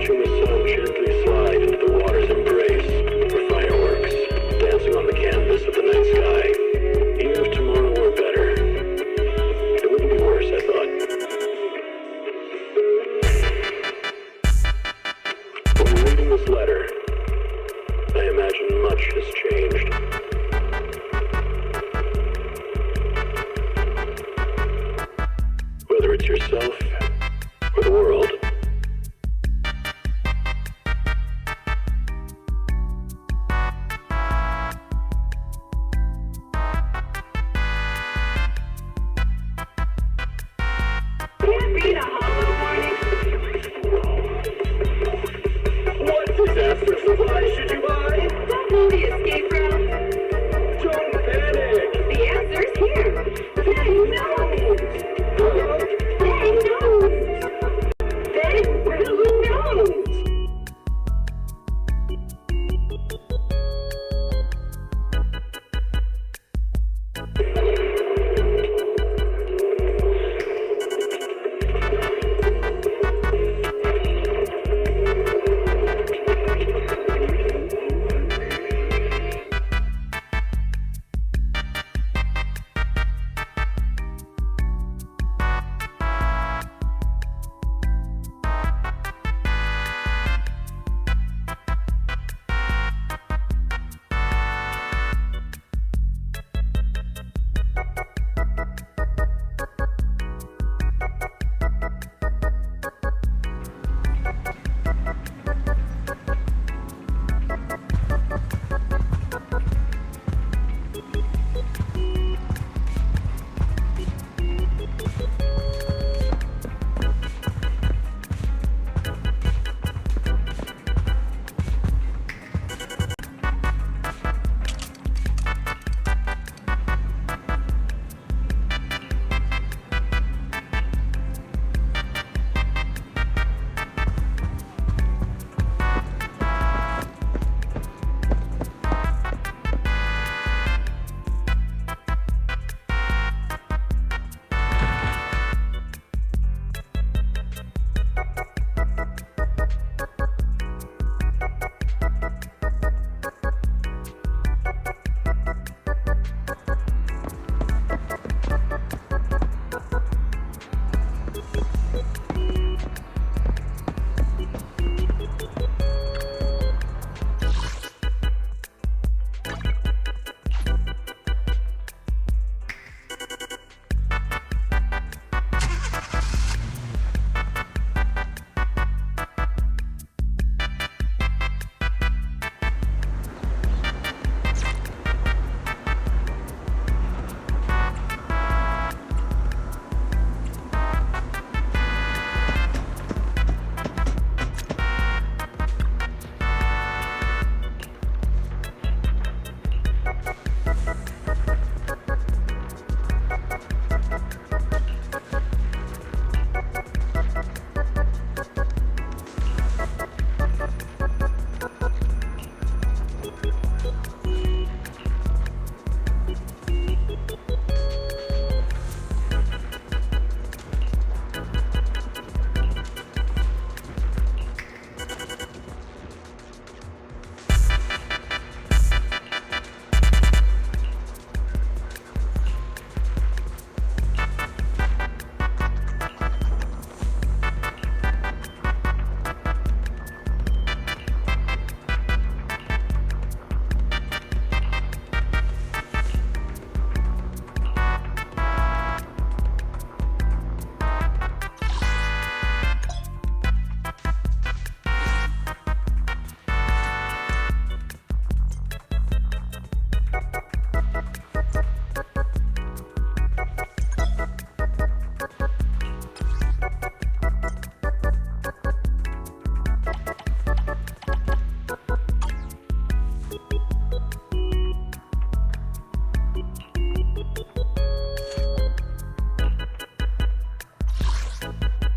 watching the sun gently slide into the water's embrace, or fireworks dancing on the canvas of the night sky. Even if tomorrow were better, it wouldn't be worse, I thought. When reading this letter, I imagine much has changed. Whether it's yourself or the world. Can't read a hollow warning. What disaster supplies should you buy? Don't know the escape route. Don't panic! The answer's here. They know. They know. They really know.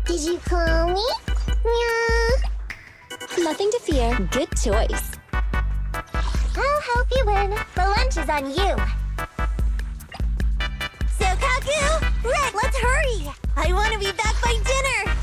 Did you call me? Meow. Nothing to fear. Good choice. I'll help you win. The lunch is on you. So, Kaku, Rick, let's hurry. I want to be back by dinner.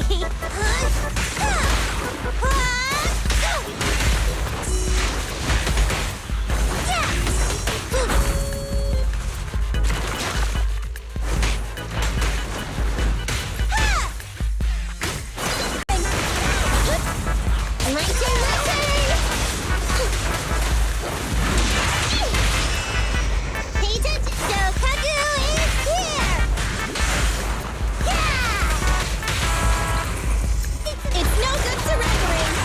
My turn, my turn! Pay attention! So, Kagu is here! Yeah! It's no good surrendering.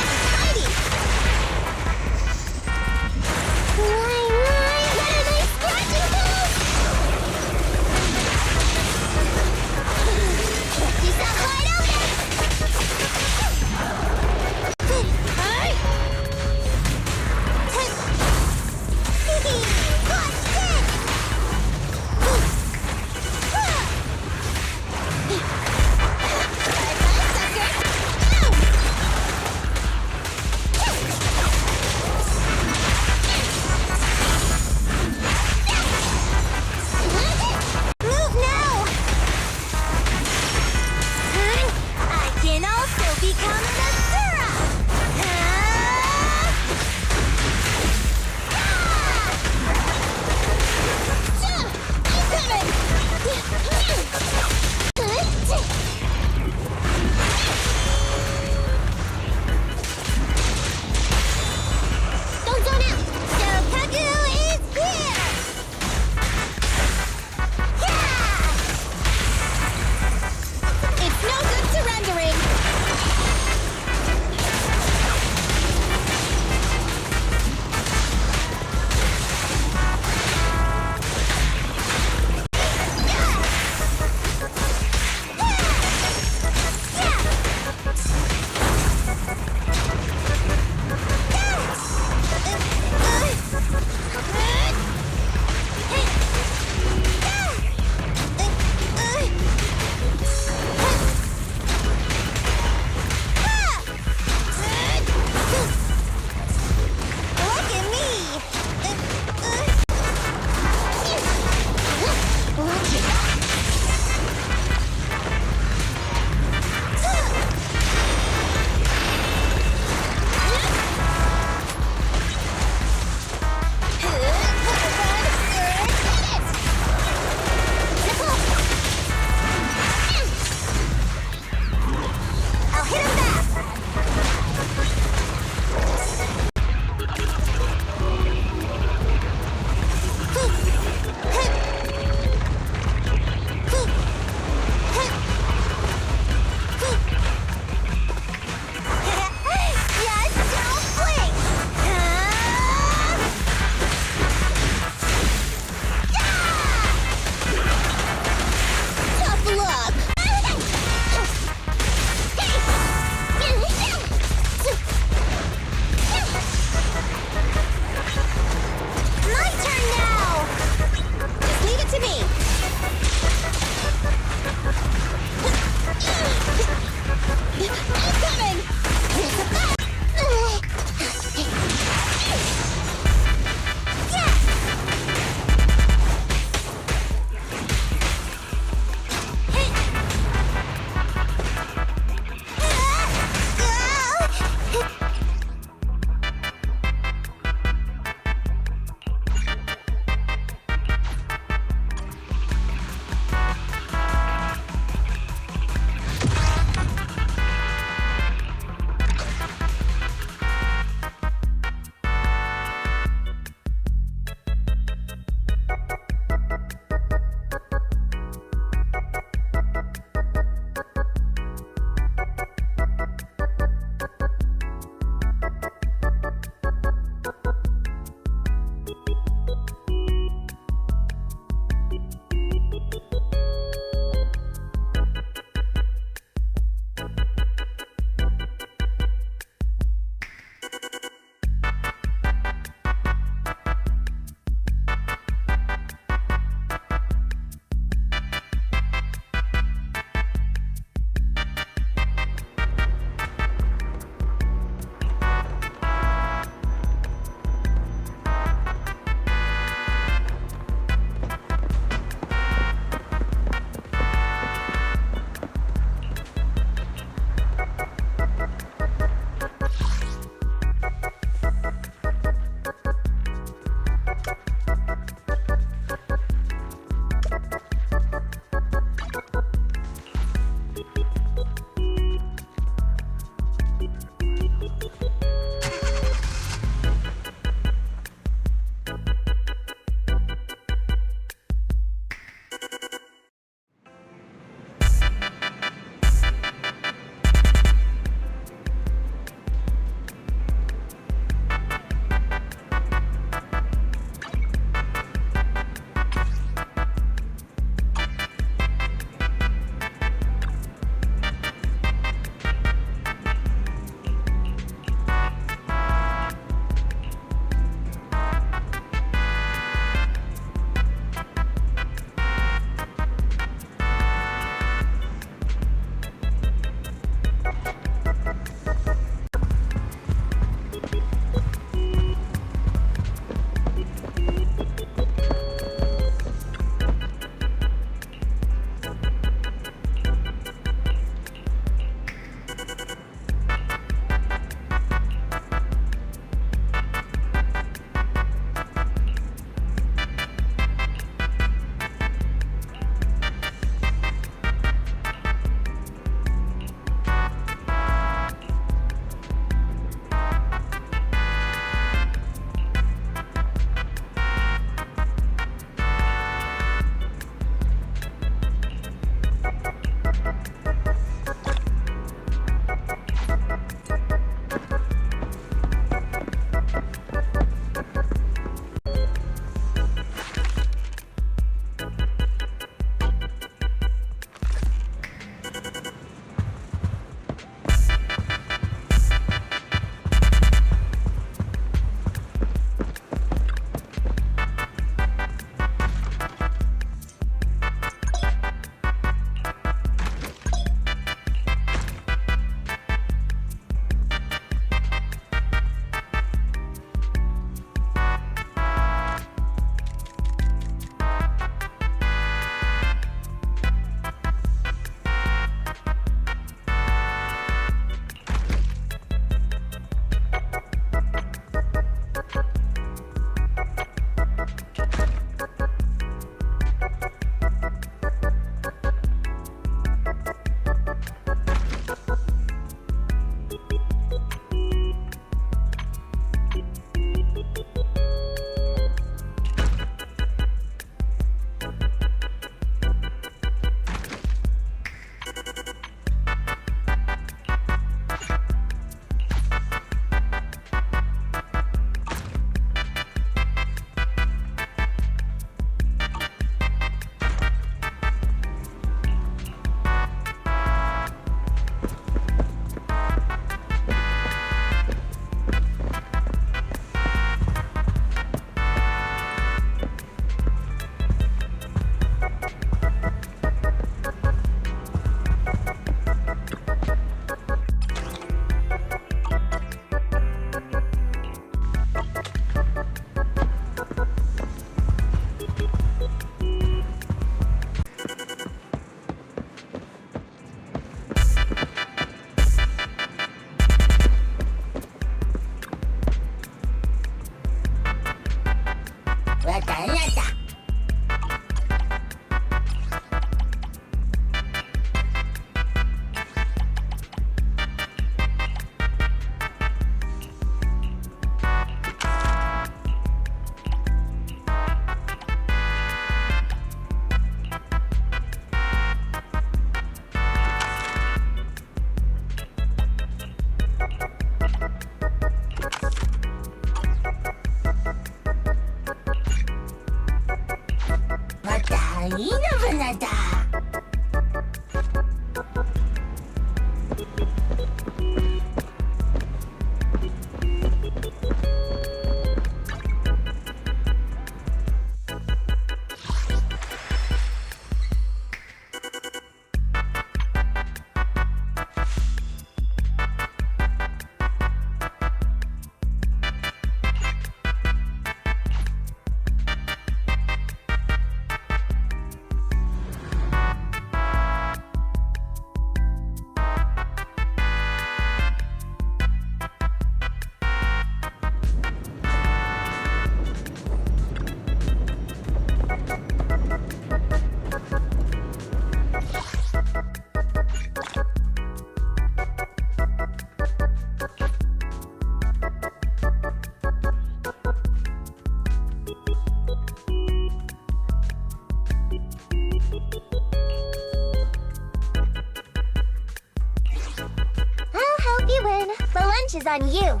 match is on you.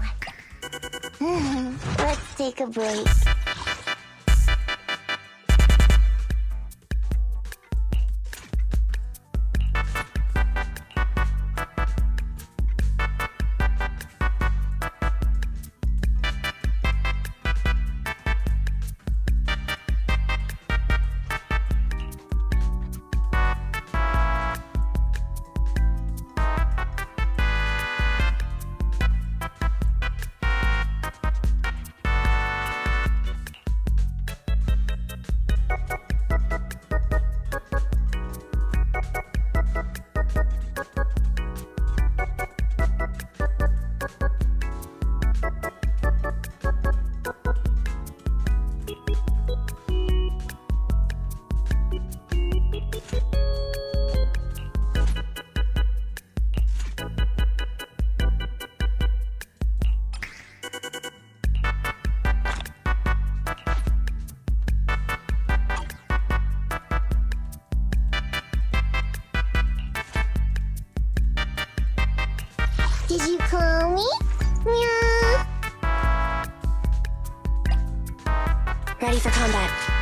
Let's take a break. Did you call me? Meow. Ready for combat.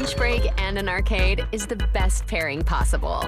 lunch break and an arcade is the best pairing possible.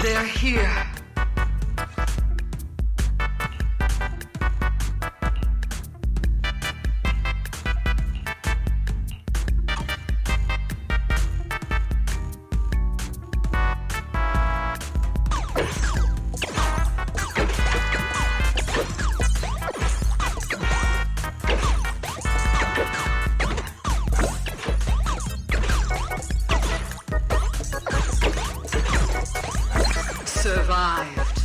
They're here. Survived.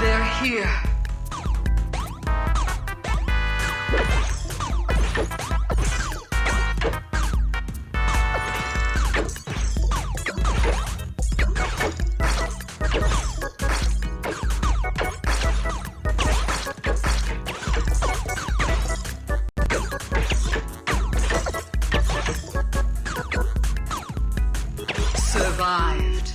They're here. Survived.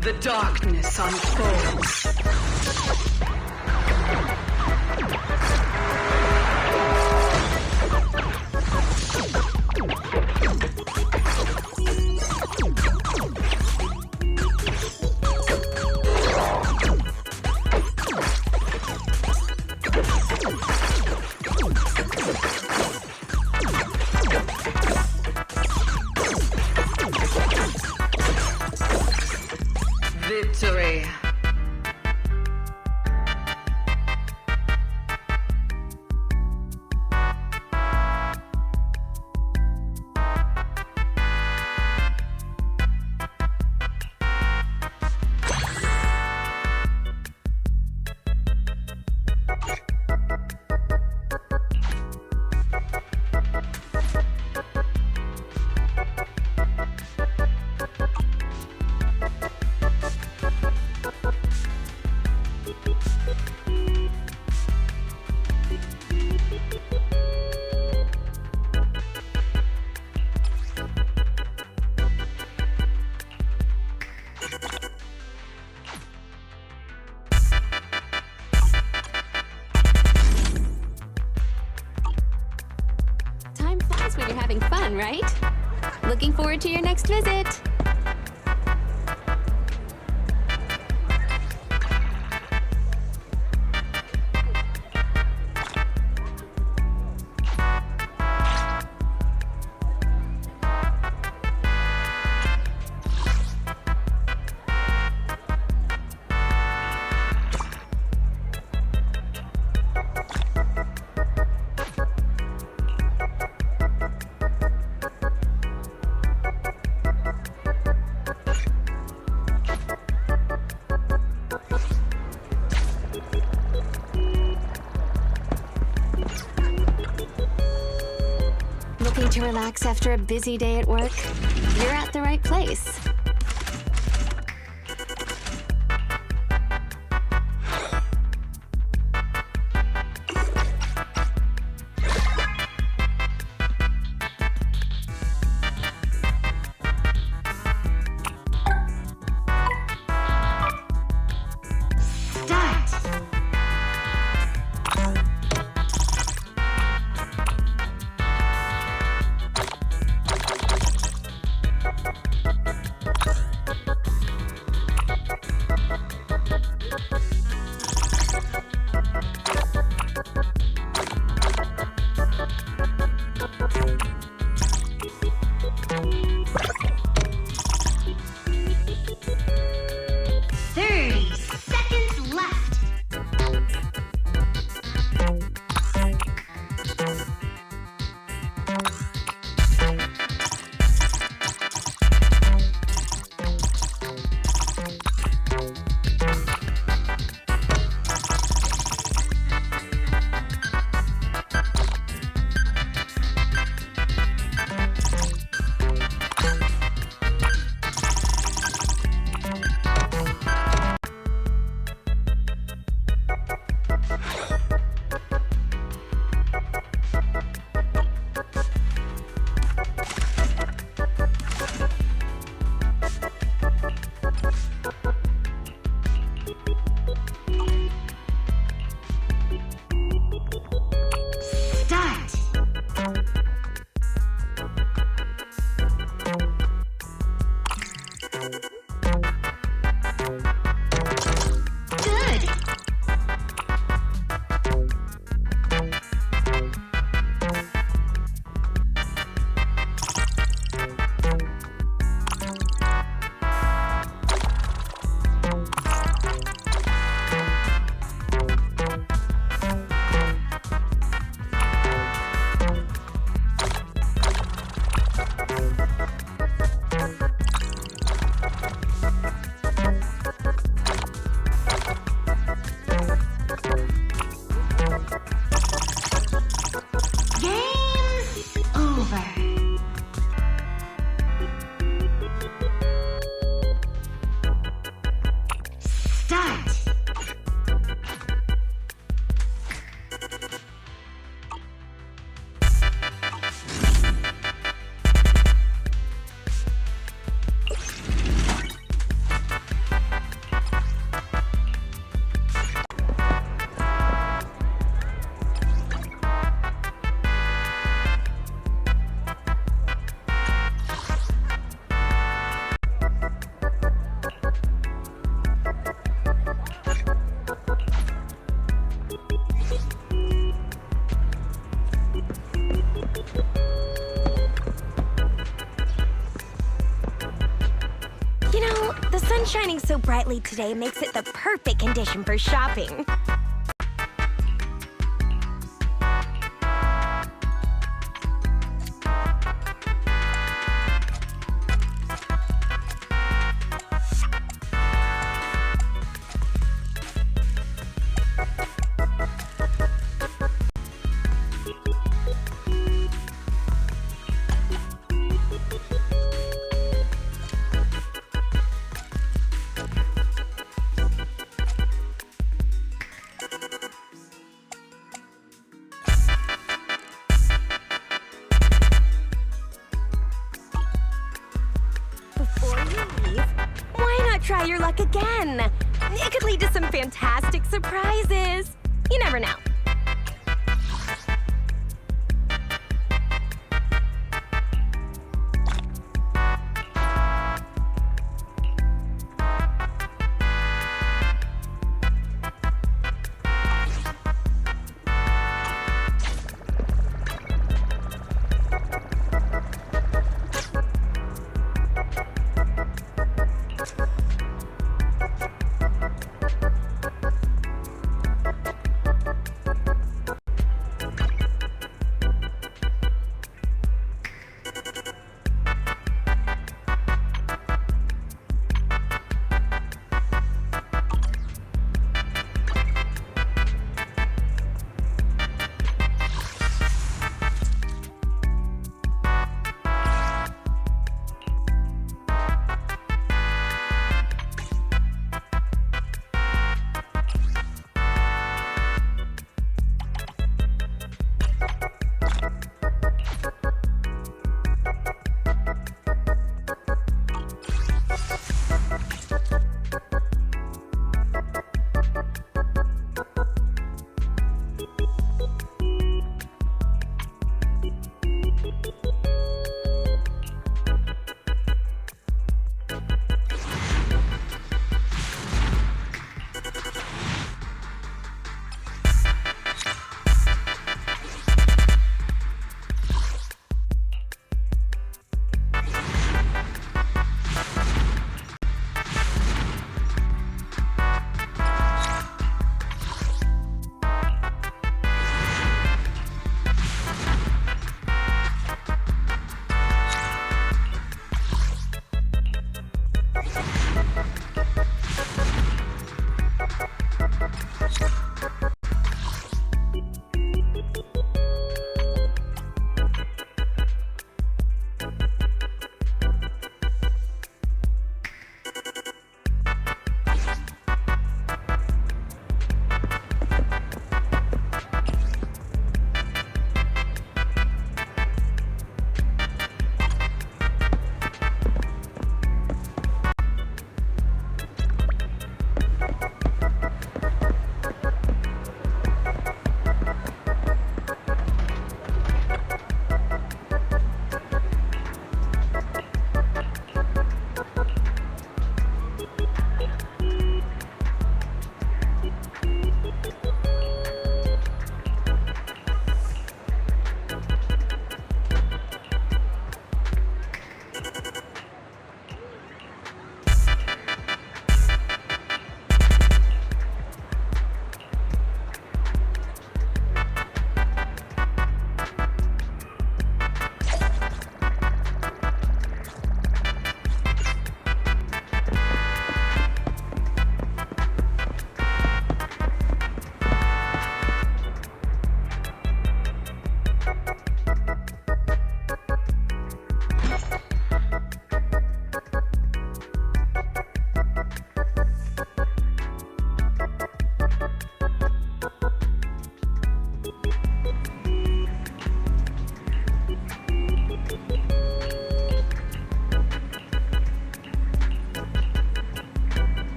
The darkness unfolds. Victory. Time flies when you're having fun, right? Looking forward to your next visit. relax after a busy day at work? You're at the right place. The sun shining so brightly today makes it the perfect condition for shopping. Before you leave, why not try your luck again? It could lead to some fantastic surprises. You never know.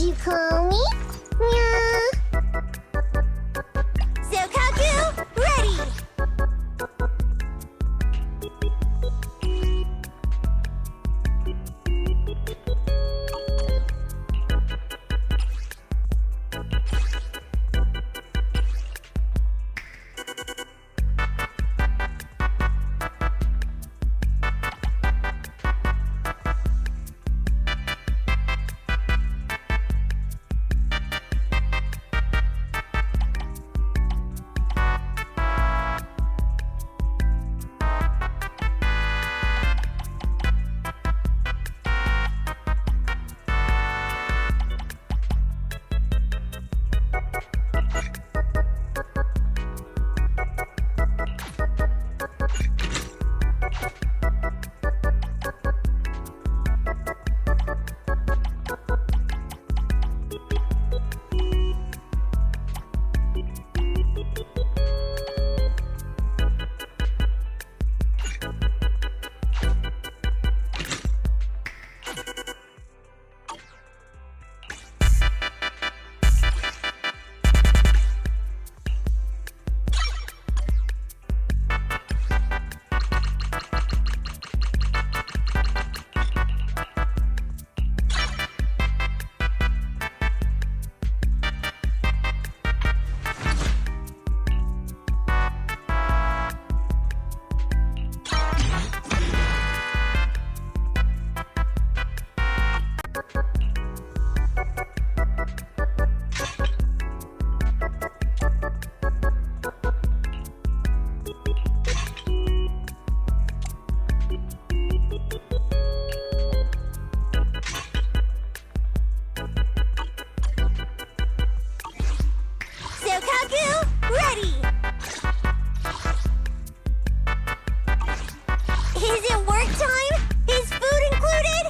you call me? Yeah. Zokaku, ready! Zokaku, ready! Is it work time? Is food included?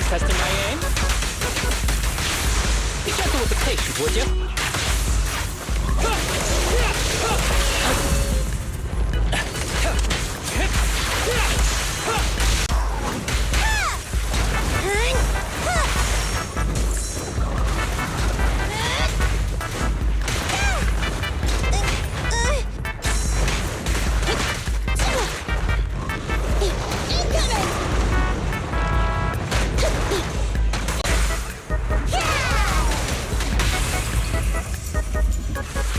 Testing my aim. Be gentle with the patient, would you?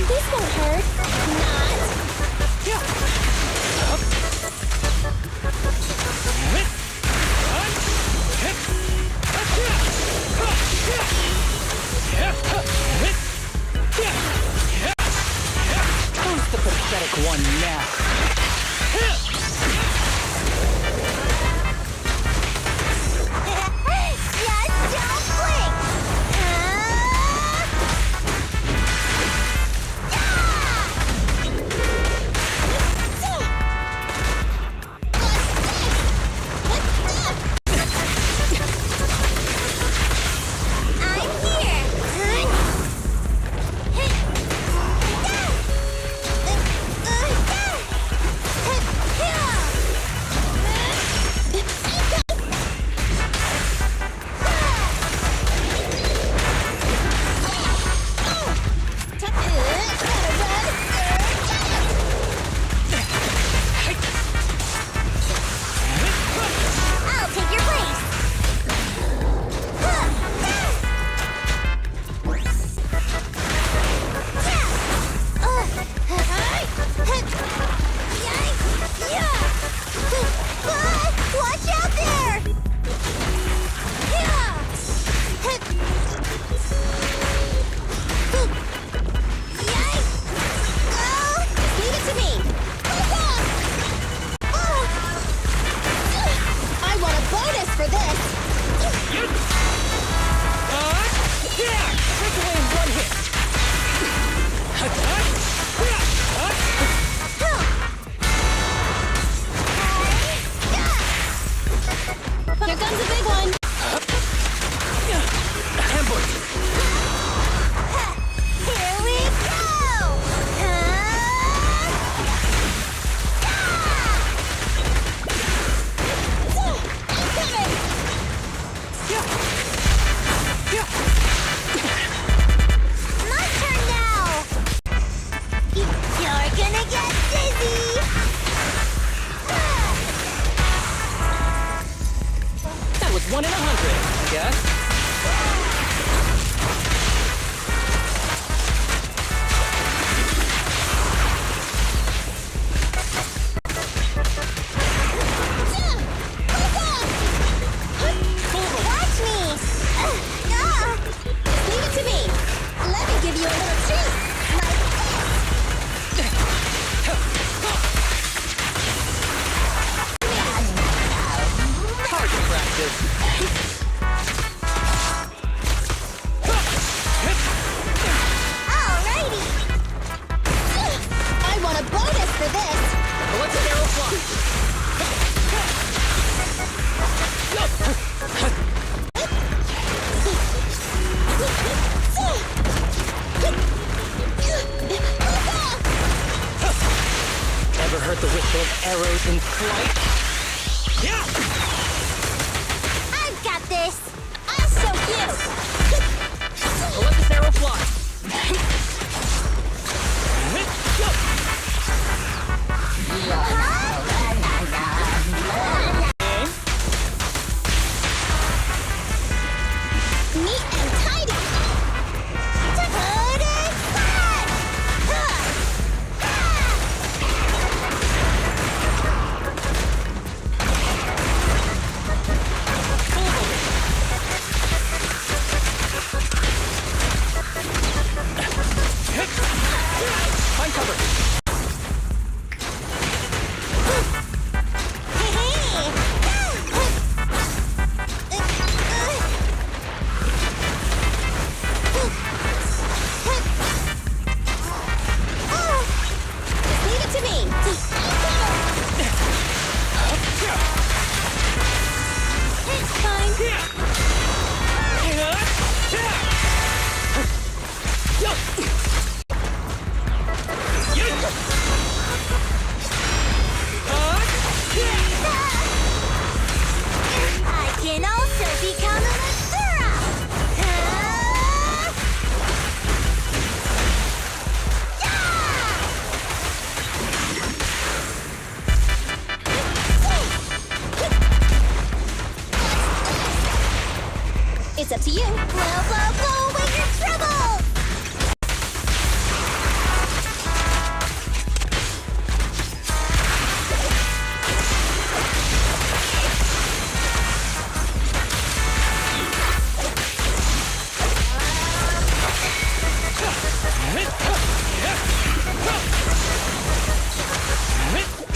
This won't hurt. Not. Who's the pathetic one now? for this. Well, let's arrow fly. Ever heard the whistle of arrows in flight? Yeah! I've got this. I'll show you. Well, let this arrow fly. Aim. Neat and tidy. Put it back. Find cover. Leave it to me. It's fine. I can also become a Mathura. It's up to you. Blow, blow, blow away your troubles.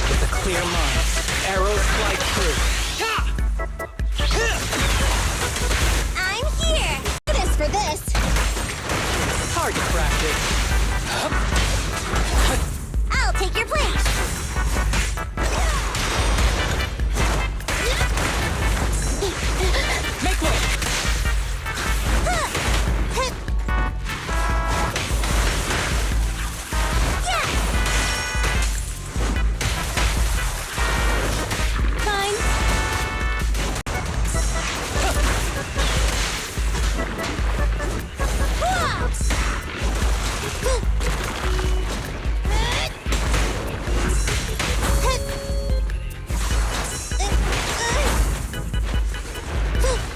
With a clear mind, arrows fly true. I'm here. This for this. Hard to practice. I'll take your place. Make way. Fine.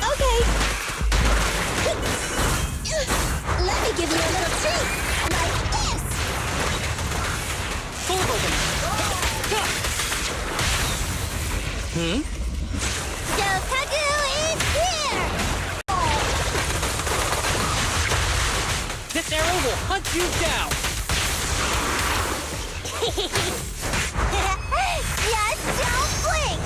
Okay. Let me give you a little treat. Like this. Full open. Shokagu is here. This arrow will hunt you down. Just don't blink.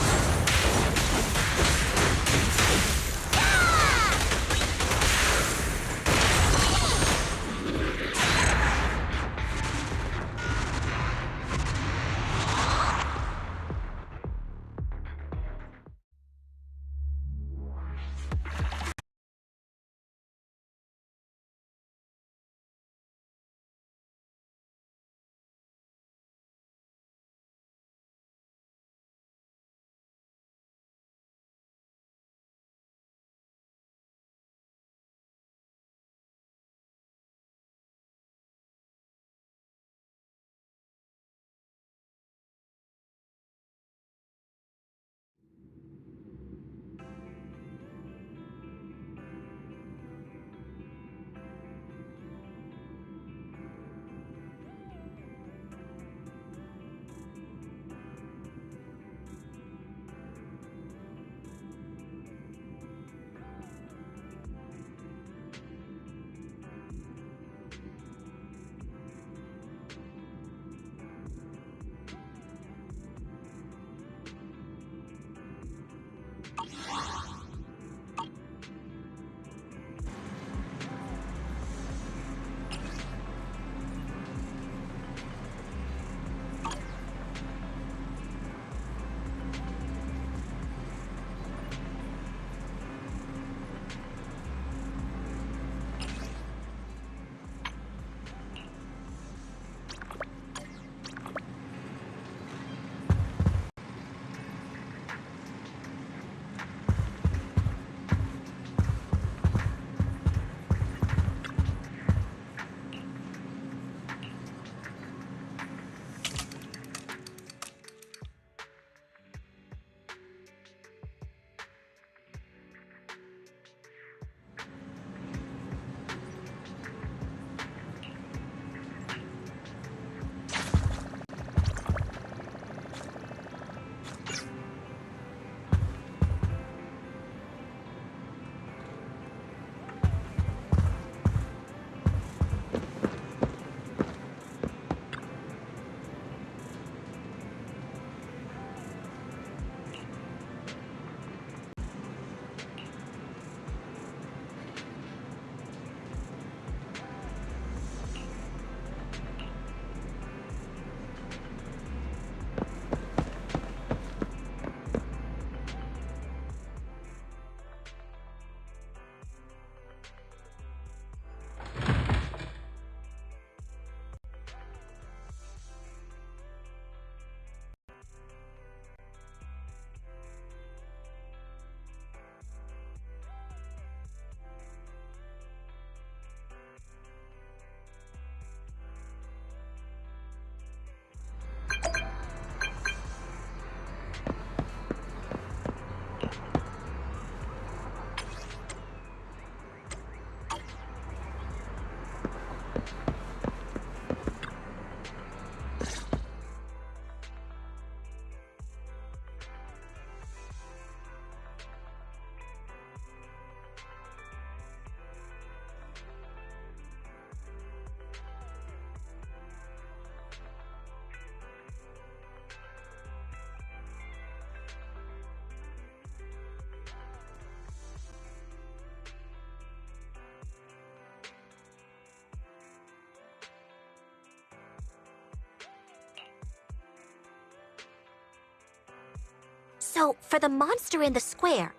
So, for the monster in the square,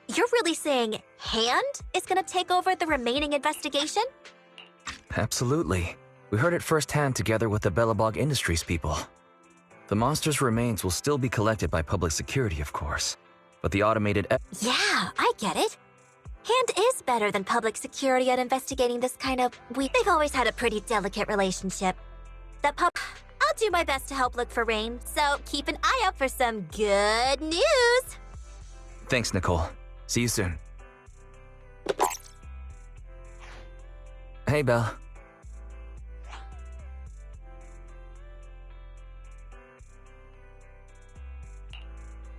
you're really saying Hand is gonna take over the remaining investigation? Absolutely. We heard it firsthand together with the Bellabog Industries people. The monster's remains will still be collected by public security, of course. But the automated Yeah, I get it. Hand is better than public security at investigating this kind of They've always had a pretty delicate relationship. I'll do my best to help look for Rain, so keep an eye out for some good news! Thanks, Nicole. See you soon. Hey, Belle.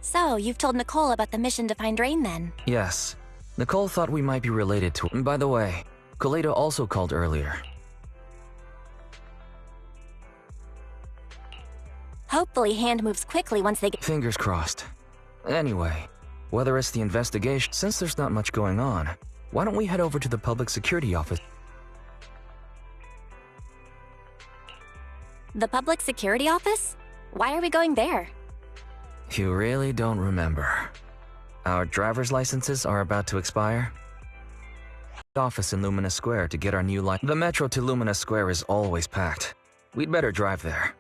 So, you've told Nicole about the mission to find Rain then? Yes. Nicole thought we might be related to... By the way, Koledo also called earlier. Hopefully Hand moves quickly once they get... Fingers crossed. Anyway, whether it's the investigation... Since there's not much going on, why don't we head over to the public security office? The public security office? Why are we going there? You really don't remember. Our driver's licenses are about to expire. Office in Lumina Square to get our new line. The metro to Lumina Square is always packed. We'd better drive there.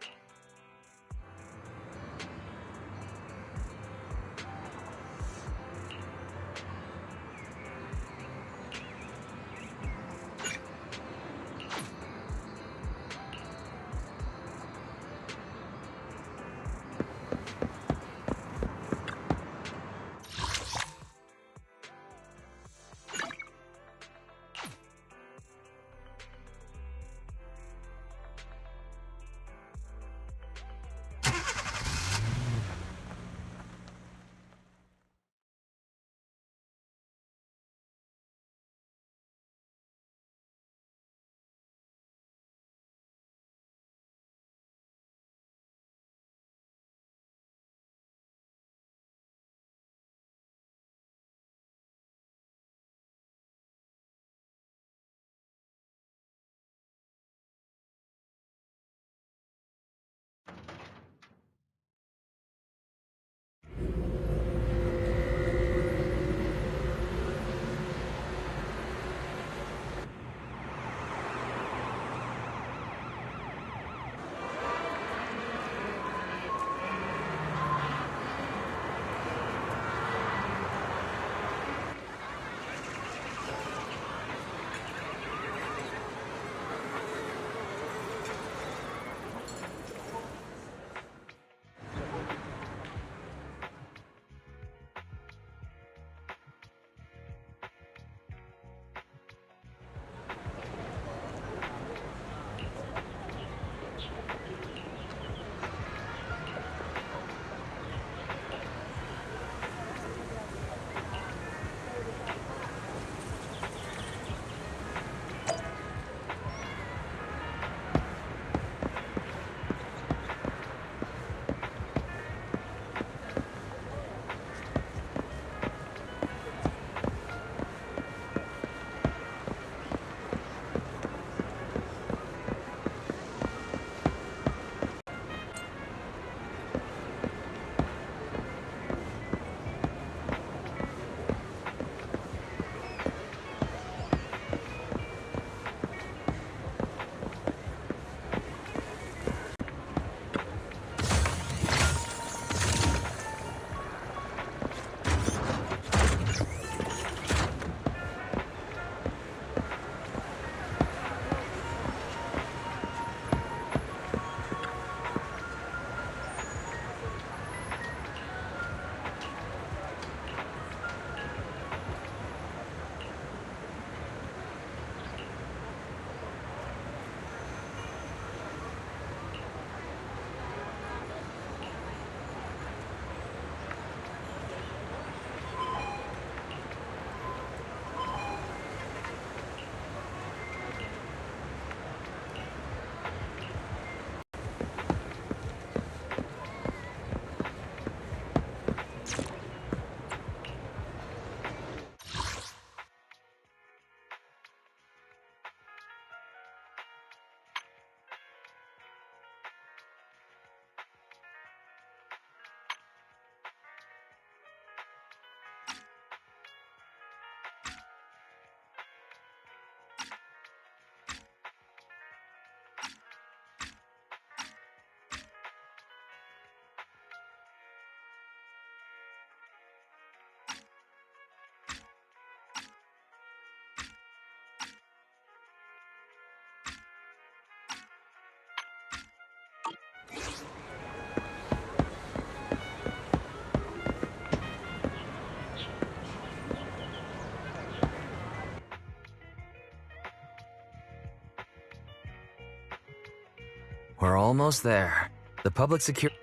We're almost there. The public security...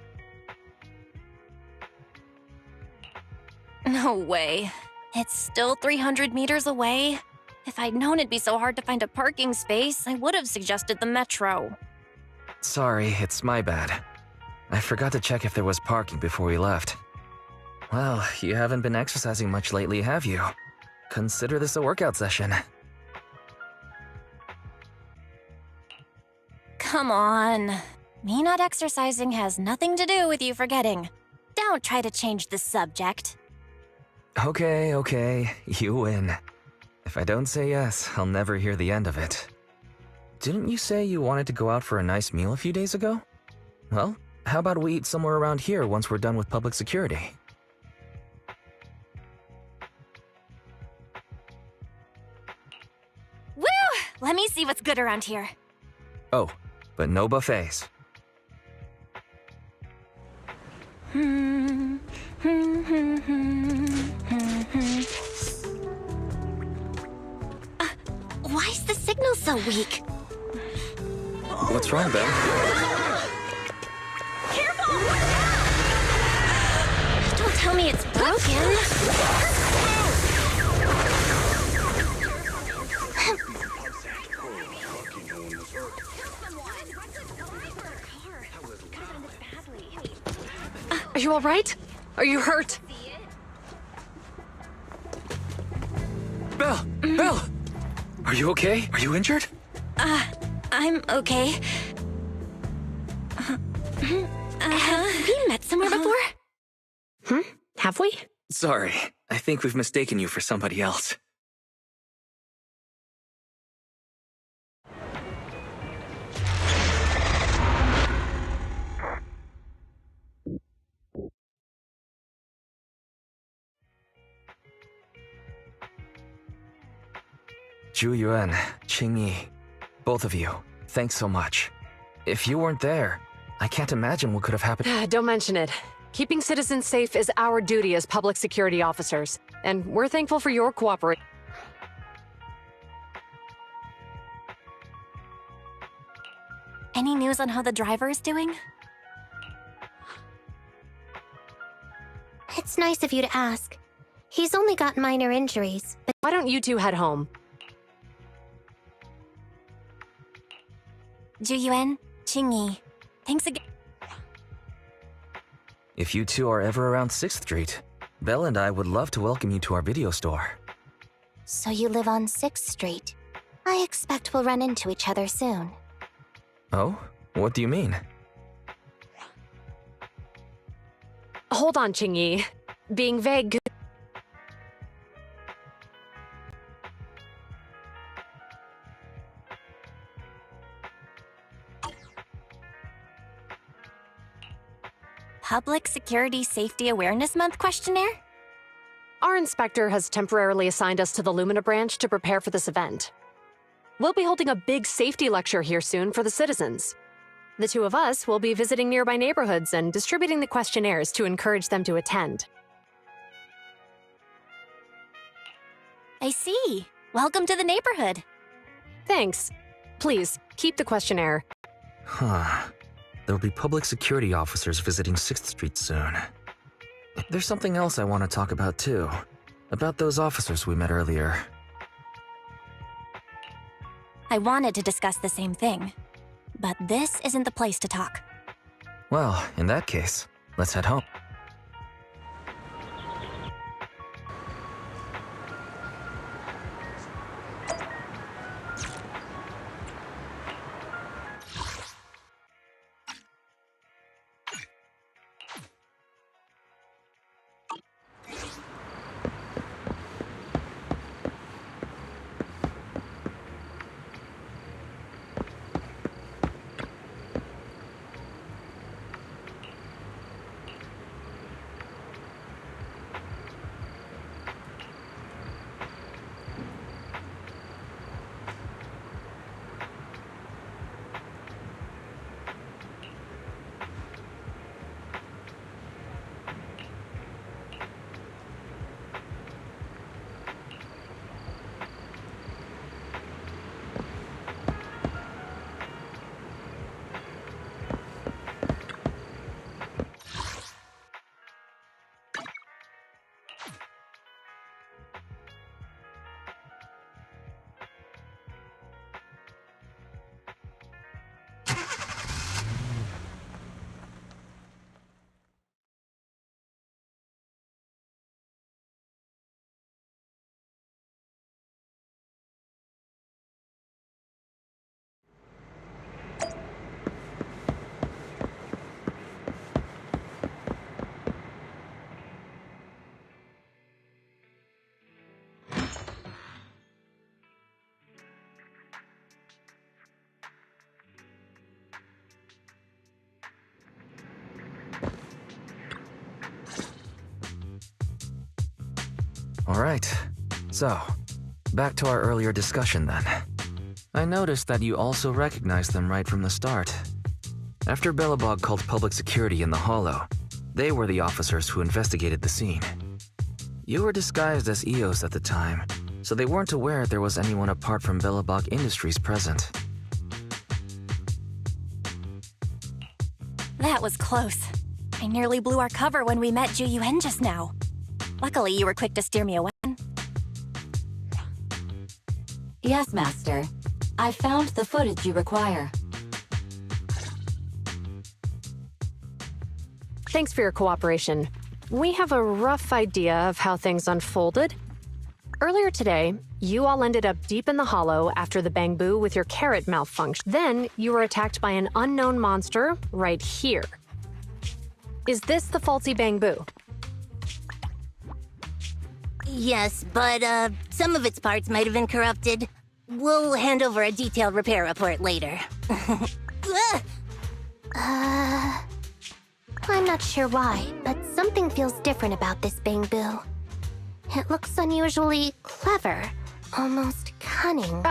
No way. It's still 300 meters away. If I'd known it'd be so hard to find a parking space, I would have suggested the metro. Sorry, it's my bad. I forgot to check if there was parking before we left. Well, you haven't been exercising much lately, have you? Consider this a workout session. Come on. Me not exercising has nothing to do with you forgetting. Don't try to change the subject. Okay, you win. If I don't say yes, I'll never hear the end of it. Didn't you say you wanted to go out for a nice meal a few days ago? Well, how about we eat somewhere around here once we're done with public security? Woo! Let me see what's good around here. Oh, but no buffets. Why is the signal so weak? What's wrong, Belle? Careful! Don't tell me it's broken. Are you all right? Are you hurt? Belle! Are you okay? Are you injured? I'm okay. Have we met somewhere before? Have we? Sorry, I think we've mistaken you for somebody else. Zhu Yuan, Qing Yi, both of you, thanks so much. If you weren't there, I can't imagine what could have happened. Don't mention it. Keeping citizens safe is our duty as public security officers, and we're thankful for your cooperation. Any news on how the driver is doing? It's nice of you to ask. He's only got minor injuries, but Why don't you two head home? Zhu Yuan, Qing Yi, thanks again. If you two are ever around 6th Street, Belle and I would love to welcome you to our video store. so you live on 6th Street. I expect we'll run into each other soon. Oh? What do you mean? Hold on, Qing Yi. Being vague. Public Security Safety Awareness Month questionnaire? Our inspector has temporarily assigned us to the Lumina branch to prepare for this event. We'll be holding a big safety lecture here soon for the citizens. The two of us will be visiting nearby neighborhoods and distributing the questionnaires to encourage them to attend. I see. Welcome to the neighborhood. Thanks. Please, keep the questionnaire. Huh. There'll be public security officers visiting 6th Street soon. There's something else I want to talk about too. About those officers we met earlier. I wanted to discuss the same thing, but this isn't the place to talk. Well, in that case, let's head home. Alright, so, back to our earlier discussion then. I noticed that you also recognized them right from the start. After Belobog called public security in the Hollow, they were the officers who investigated the scene. You were disguised as EOS at the time, so they weren't aware there was anyone apart from Belobog Industries present. That was close. I nearly blew our cover when we met Ju Yuen just now. Luckily, you were quick to steer me away. Yes, Master. I found the footage you require. Thanks for your cooperation. We have a rough idea of how things unfolded. Earlier today, you all ended up deep in the Hollow after the bamboo with your carrot malfunctioned. Then, you were attacked by an unknown monster right here. Is this the faulty bamboo? Yes, but some of its parts might have been corrupted. We'll hand over a detailed repair report later. I'm not sure why, but something feels different about this bamboo. It looks unusually clever, almost cunning.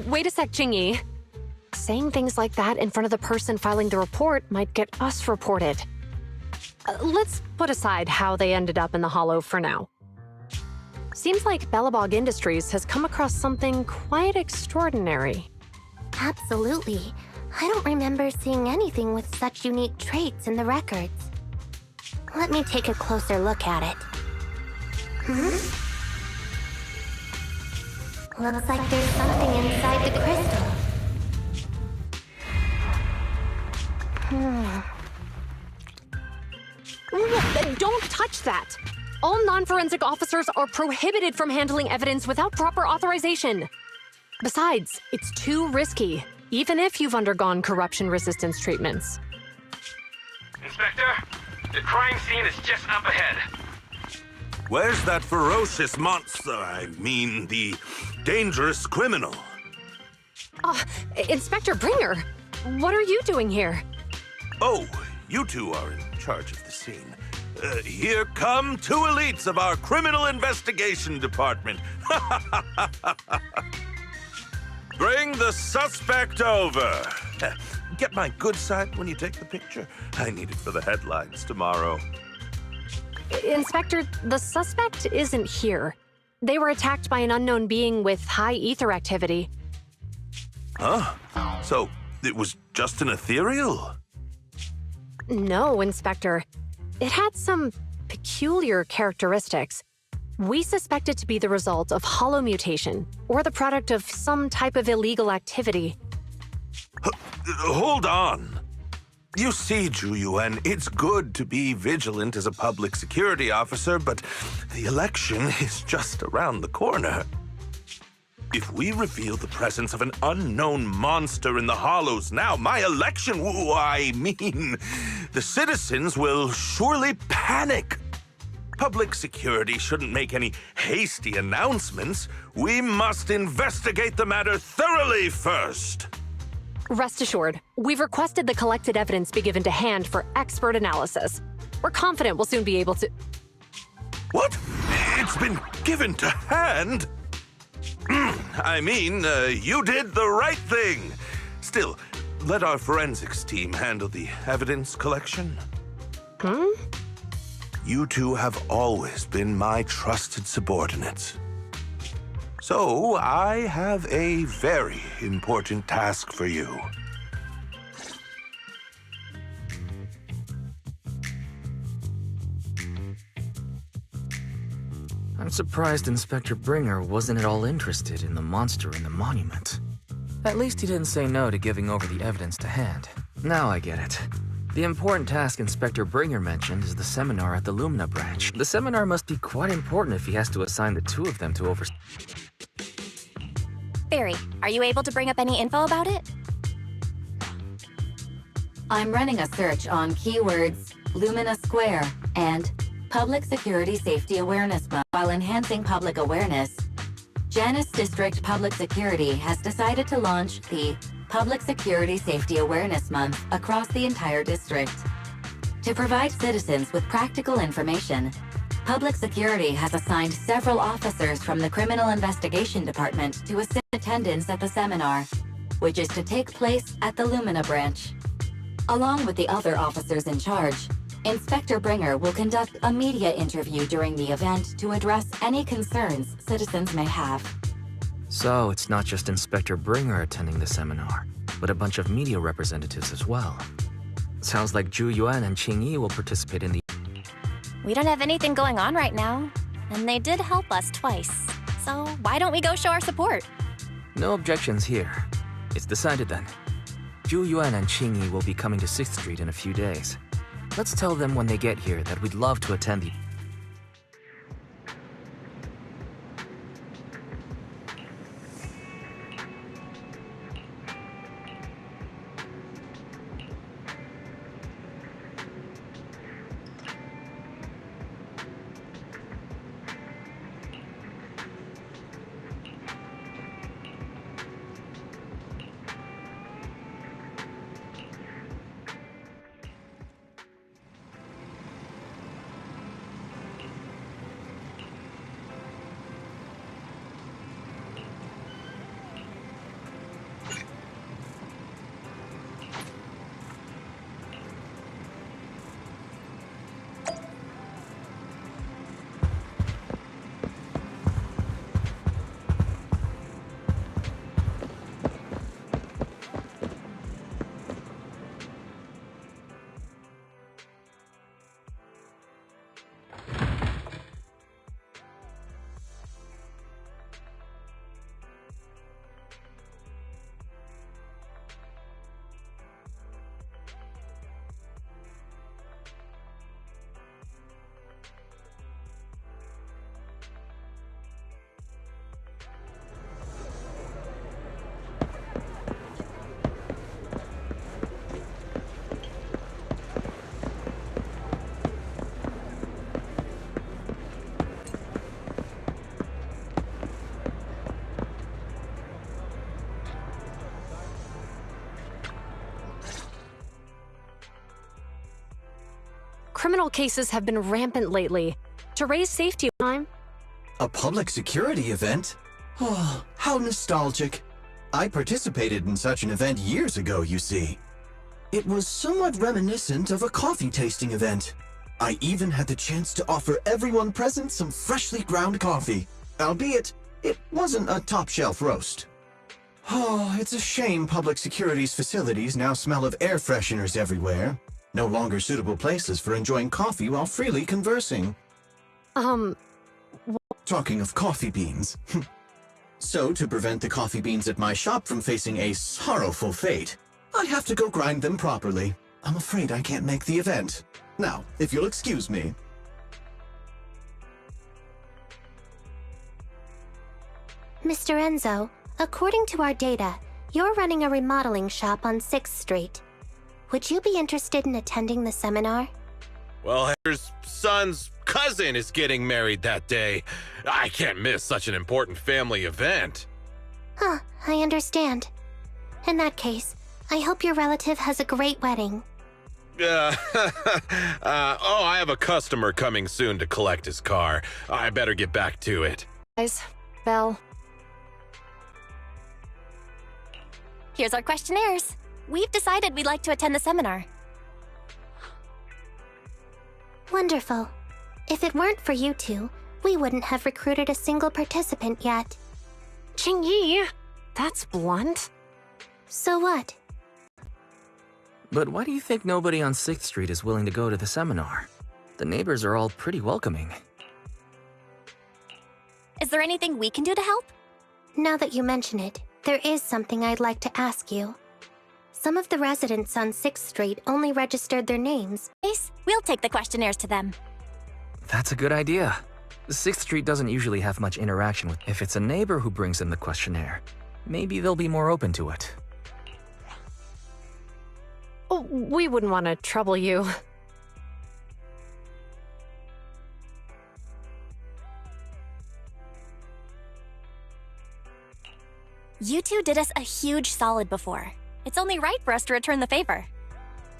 Wait a sec, Jingyi. Saying things like that in front of the person filing the report might get us reported. Let's put aside how they ended up in the Hollow for now. Seems like Belobog Industries has come across something quite extraordinary. Absolutely. I don't remember seeing anything with such unique traits in the records. Let me take a closer look at it. Looks like there's something inside the crystal. Don't touch that! All non-forensic officers are prohibited from handling evidence without proper authorization. Besides, it's too risky, even if you've undergone corruption resistance treatments. Inspector, the crime scene is just up ahead. Where's that ferocious monster? I mean, the dangerous criminal. Inspector Bringer, what are you doing here? Oh, you two are in charge of the scene. Here come two elites of our criminal investigation department. Bring the suspect over. Get my good side when you take the picture. I need it for the headlines tomorrow. Inspector, the suspect isn't here. They were attacked by an unknown being with high ether activity. Huh? So, it was just an ethereal? No, Inspector. It had some peculiar characteristics. We suspect it to be the result of hollow mutation, or the product of some type of illegal activity. Hold on. You see, Ju Yuen, it's good to be vigilant as a public security officer, but the election is just around the corner. If we reveal the presence of an unknown monster in the Hollows now, my election, the citizens will surely panic. Public security shouldn't make any hasty announcements. We must investigate the matter thoroughly first. Rest assured, we've requested the collected evidence be given to hand for expert analysis. We're confident we'll soon be able to... What? It's been given to hand? I mean, you did the right thing. Still, let our forensics team handle the evidence collection. You two have always been my trusted subordinates. So, I have a very important task for you. I'm surprised Inspector Bringer wasn't at all interested in the monster in the monument. At least he didn't say no to giving over the evidence to hand. Now I get it. The important task Inspector Bringer mentioned is the seminar at the Lumina branch. The seminar must be quite important if he has to assign the two of them to oversee. Barry, are you able to bring up any info about it? I'm running a search on keywords Lumina Square and Public Security Safety Awareness Month. While enhancing public awareness, Janus District Public Security has decided to launch the Public Security Safety Awareness Month across the entire district. To provide citizens with practical information, Public Security has assigned several officers from the Criminal Investigation Department to assist attendance at the seminar, which is to take place at the Lumina branch. Along with the other officers in charge, Inspector Bringer will conduct a media interview during the event to address any concerns citizens may have. So it's not just Inspector Bringer attending the seminar, but a bunch of media representatives as well. Sounds like Zhu Yuan and Qing Yi will participate in the... We don't have anything going on right now, and they did help us twice. So why don't we go show our support? No objections here. It's decided then. Zhu Yuan and Qing Yi will be coming to 6th Street in a few days. Let's tell them when they get here that we'd love to attend the... Criminal cases have been rampant lately. To raise safety time... A public security event? Oh, how nostalgic. I participated in such an event years ago, you see. It was somewhat reminiscent of a coffee tasting event. I even had the chance to offer everyone present some freshly ground coffee, albeit it wasn't a top-shelf roast. Oh, it's a shame public security's facilities now smell of air fresheners everywhere. No longer suitable places for enjoying coffee while freely conversing. Talking of coffee beans. So, to prevent the coffee beans at my shop from facing a sorrowful fate, I have to go grind them properly. I'm afraid I can't make the event. Now, if you'll excuse me. Mr. Enzo, according to our data, you're running a remodeling shop on 6th Street. Would you be interested in attending the seminar? Well, Heather's son's cousin is getting married that day. I can't miss such an important family event. Huh, I understand. In that case, I hope your relative has a great wedding. Oh, I have a customer coming soon to collect his car. I better get back to it. Guys, Belle. Here's our questionnaires. We've decided we'd like to attend the seminar. Wonderful. If it weren't for you two, we wouldn't have recruited a single participant yet. Qing Yi, that's blunt. So what? But why do you think nobody on 6th Street is willing to go to the seminar? The neighbors are all pretty welcoming. Is there anything we can do to help? Now that you mention it, there is something I'd like to ask you. Some of the residents on 6th Street only registered their names. We'll take the questionnaires to them. That's a good idea. 6th Street doesn't usually have much interaction with... If it's a neighbor who brings in the questionnaire, maybe they'll be more open to it. Oh, we wouldn't want to trouble you. You two did us a huge solid before. It's only right for us to return the favor.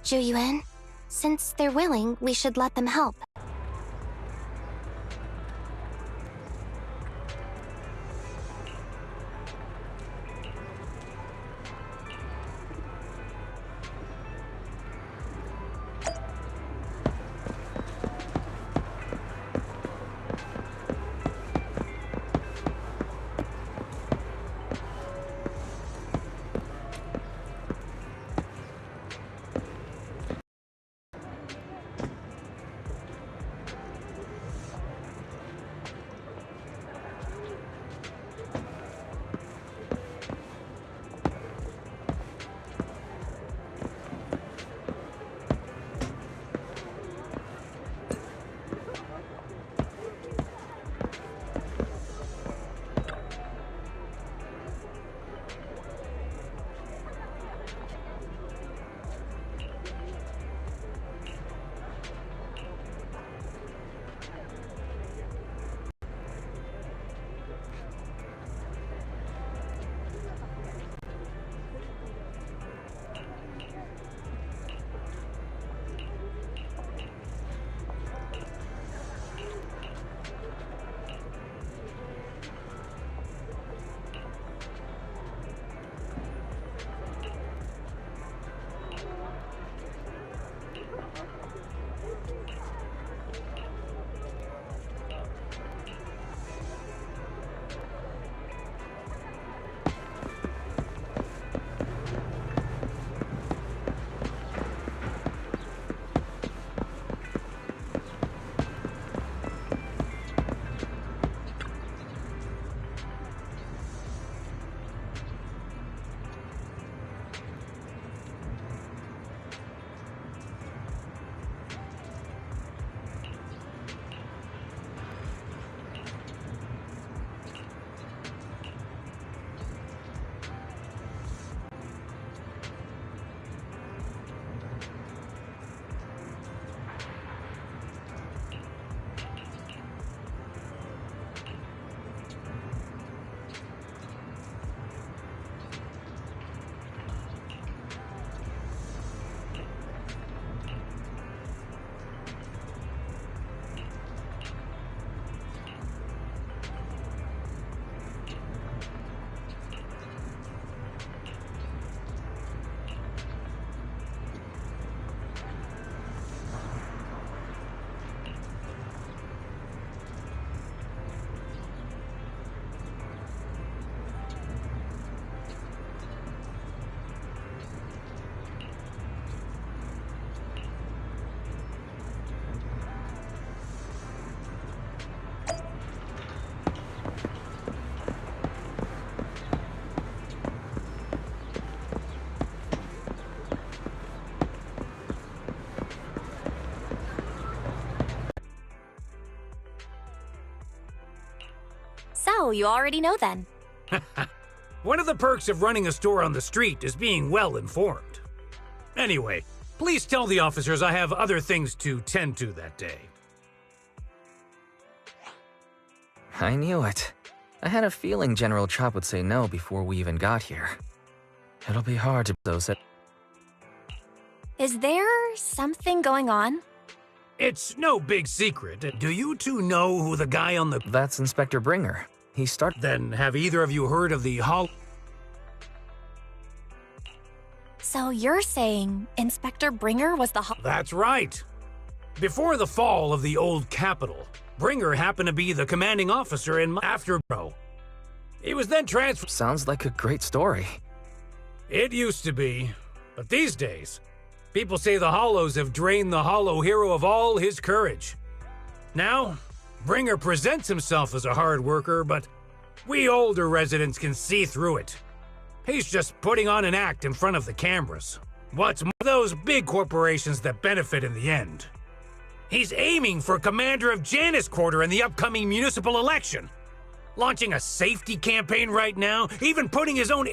Zhu Yuan, since they're willing, we should let them help. you already know then. One of the perks of running a store on the street is being well informed. Anyway, please tell the officers I have other things to tend to that day. I knew it. I had a feeling General Chop would say no before we even got here. It'll be hard to those that... Is there something going on? It's no big secret. Do you two know who the guy on the... That's Inspector Bringer. He started... Then have either of you heard of the So you're saying Inspector Bringer was the That's right. Before the fall of the old capital, Bringer happened to be the commanding officer in after Bro. He was then transferred... Sounds like a great story. It used to be, but these days, people say the Hollows have drained the Hollow hero of all his courage. Now, Bringer presents himself as a hard worker, but we older residents can see through it. He's just putting on an act in front of the cameras. What's more, those big corporations that benefit in the end. He's aiming for commander of Janus Quarter in the upcoming municipal election. Launching a safety campaign right now, even putting his own...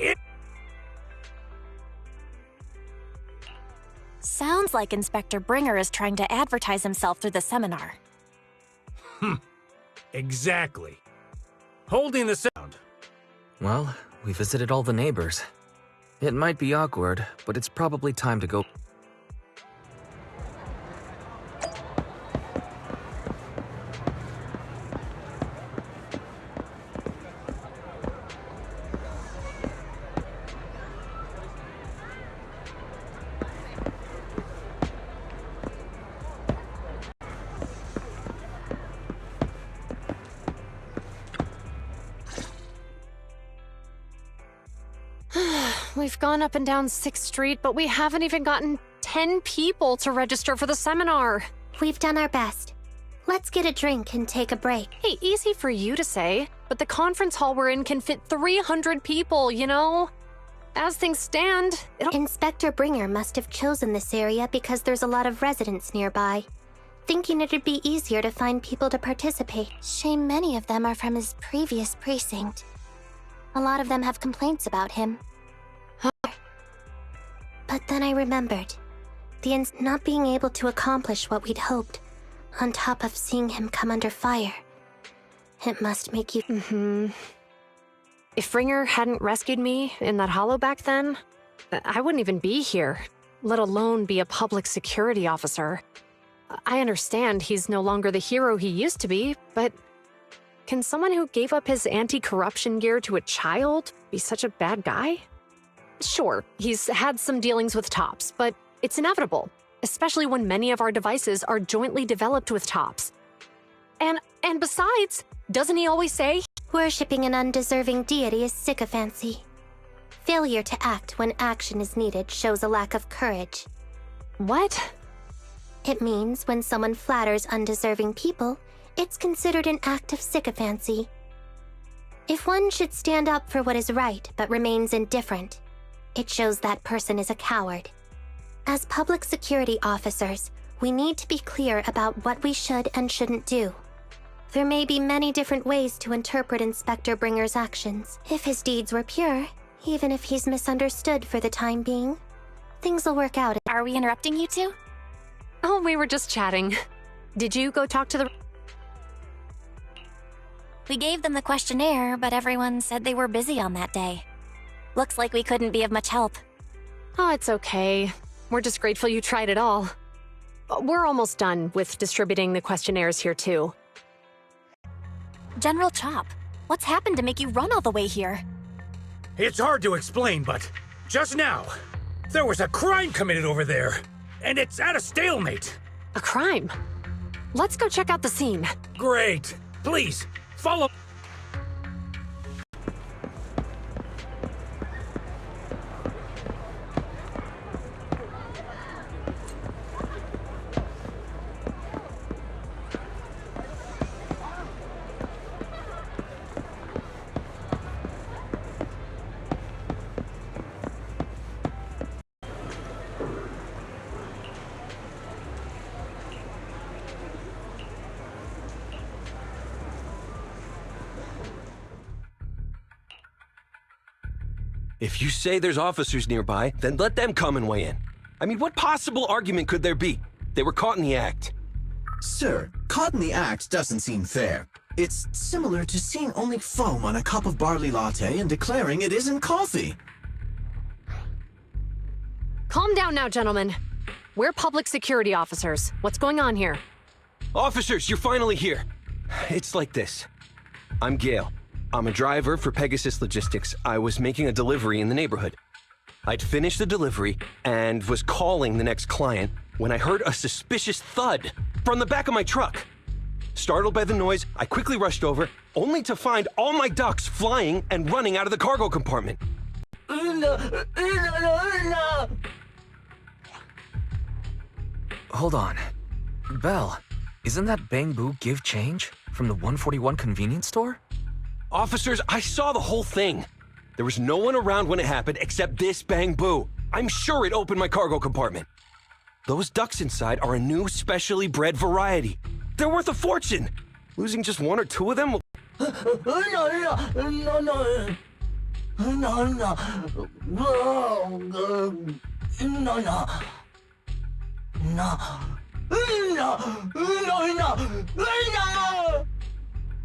Sounds like Inspector Bringer is trying to advertise himself through the seminar. Exactly. Holding the sound. Well, we visited all the neighbors. It might be awkward, but it's probably time to go. We've gone up and down 6th Street, but we haven't even gotten 10 people to register for the seminar. We've done our best. Let's get a drink and take a break. Hey, easy for you to say, but the conference hall we're in can fit 300 people, you know? As things stand, Inspector Bringer must have chosen this area because there's a lot of residents nearby, thinking it'd be easier to find people to participate. Shame many of them are from his previous precinct. A lot of them have complaints about him. But then I remembered. Not being able to accomplish what we'd hoped, on top of seeing him come under fire. It must make you... If Bringer hadn't rescued me in that hollow back then, I wouldn't even be here, let alone be a public security officer. I understand he's no longer the hero he used to be, but can someone who gave up his anti-corruption gear to a child be such a bad guy? Sure, he's had some dealings with Tops, but it's inevitable, especially when many of our devices are jointly developed with Tops. And besides, doesn't he always say, worshipping an undeserving deity is sycophancy. Failure to act when action is needed shows a lack of courage. What? It means when someone flatters undeserving people, it's considered an act of sycophancy. If one should stand up for what is right but remains indifferent, it shows that person is a coward. As public security officers, we need to be clear about what we should and shouldn't do. There may be many different ways to interpret Inspector Bringer's actions. If his deeds were pure, even if he's misunderstood for the time being, things will work out. Are we interrupting you two? Oh, we were just chatting. Did you go talk to the... We gave them the questionnaire, but everyone said they were busy on that day. Looks like we couldn't be of much help. Oh, it's okay. We're just grateful you tried it all. We're almost done with distributing the questionnaires here, too. General Chop, what's happened to make you run all the way here? It's hard to explain, but just now, there was a crime committed over there, and it's at a stalemate. A crime? Let's go check out the scene. Great. Please, follow... If you say there's officers nearby, then let them come and weigh in. I mean, what possible argument could there be? They were caught in the act. Sir, caught in the act doesn't seem fair. It's similar to seeing only foam on a cup of barley latte and declaring it isn't coffee. Calm down now, gentlemen. We're public security officers. What's going on here? Officers, you're finally here. It's like this. I'm Gale. I'm a driver for Pegasus Logistics. I was making a delivery in the neighborhood. I'd finished the delivery and was calling the next client when I heard a suspicious thud from the back of my truck. Startled by the noise, I quickly rushed over, only to find all my ducks flying and running out of the cargo compartment. Hold on. Belle, isn't that Bamboo Give Change from the 141 convenience store? Officers, I saw the whole thing. There was no one around when it happened except this Bamboo. I'm sure it opened my cargo compartment. Those ducks inside are a new specially bred variety. They're worth a fortune. Losing just one or two of them will...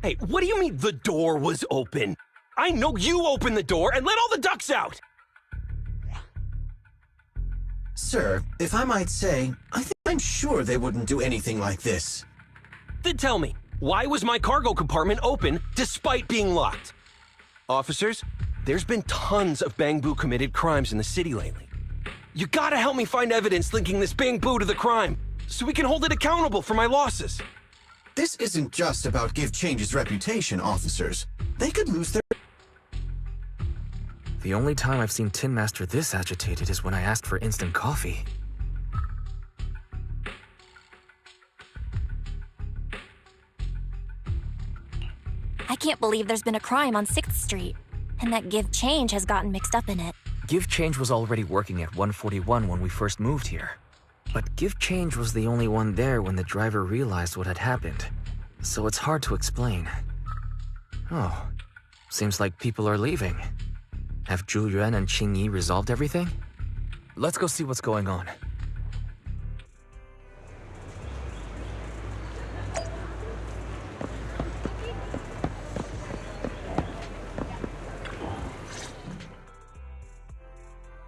Hey, what do you mean the door was open? I know you opened the door and let all the ducks out! Sir, if I might say, I'm sure they wouldn't do anything like this. Then tell me, why was my cargo compartment open despite being locked? Officers, there's been tons of Bamboo committed crimes in the city lately. You gotta help me find evidence linking this Bamboo to the crime, so we can hold it accountable for my losses. This isn't just about Give Change's reputation, officers. They could lose their... The only time I've seen Tin Master this agitated is when I asked for instant coffee. I can't believe there's been a crime on 6th Street, and that Give Change has gotten mixed up in it. Give Change was already working at 141 when we first moved here. But Give Change was the only one there when the driver realized what had happened. So it's hard to explain. Oh, seems like people are leaving. Have Zhu Yuan and Qing Yi resolved everything? Let's go see what's going on.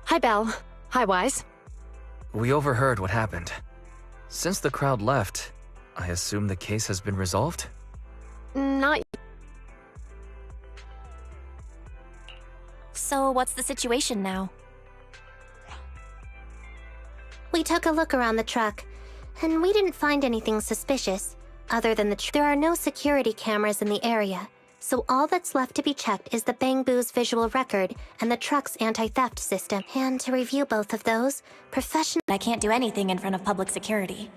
Hi, Belle. Hi, Wise. We overheard what happened. Since the crowd left, I assume the case has been resolved? Not yet. So what's the situation now? We took a look around the truck, and we didn't find anything suspicious, other than there are no security cameras in the area, so all that's left to be checked is the Bamboo's visual record and the truck's anti-theft system. And to review both of those, I can't do anything in front of public security.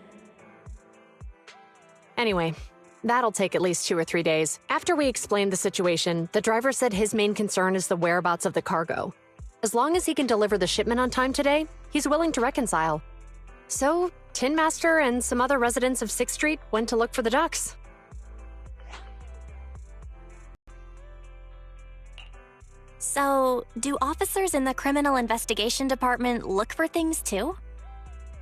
Anyway, that'll take at least 2 or 3 days. After we explained the situation, the driver said his main concern is the whereabouts of the cargo. As long as he can deliver the shipment on time today, he's willing to reconcile. So, Tin Master and some other residents of 6th Street went to look for the ducks. So, do officers in the Criminal Investigation Department look for things too?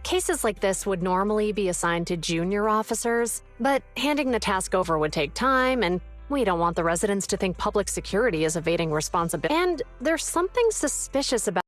Cases like this would normally be assigned to junior officers, but handing the task over would take time, and we don't want the residents to think public security is evading responsibility. And there's something suspicious about...